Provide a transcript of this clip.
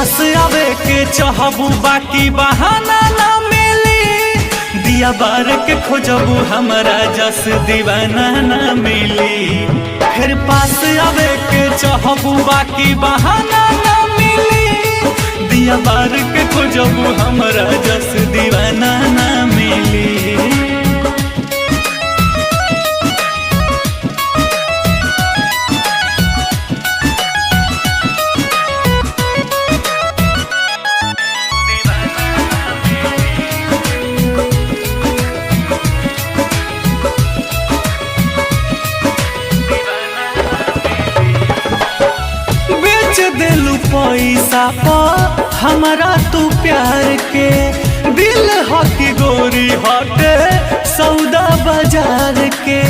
पास आवे के चाहबू बाकी बहाना ना मिली। दिया बार के खोजबू हमरा जस दीवाना ना मिली। फिर पास आवे के चाहबू बाकी बहाना ना मिली। दिया बार के खोजबू हमरा जस दीवाना ना मिली। दिलू पैसा पा हमारा तू प्यार के दिल हकी गोरी हटे सौदा बाजार के।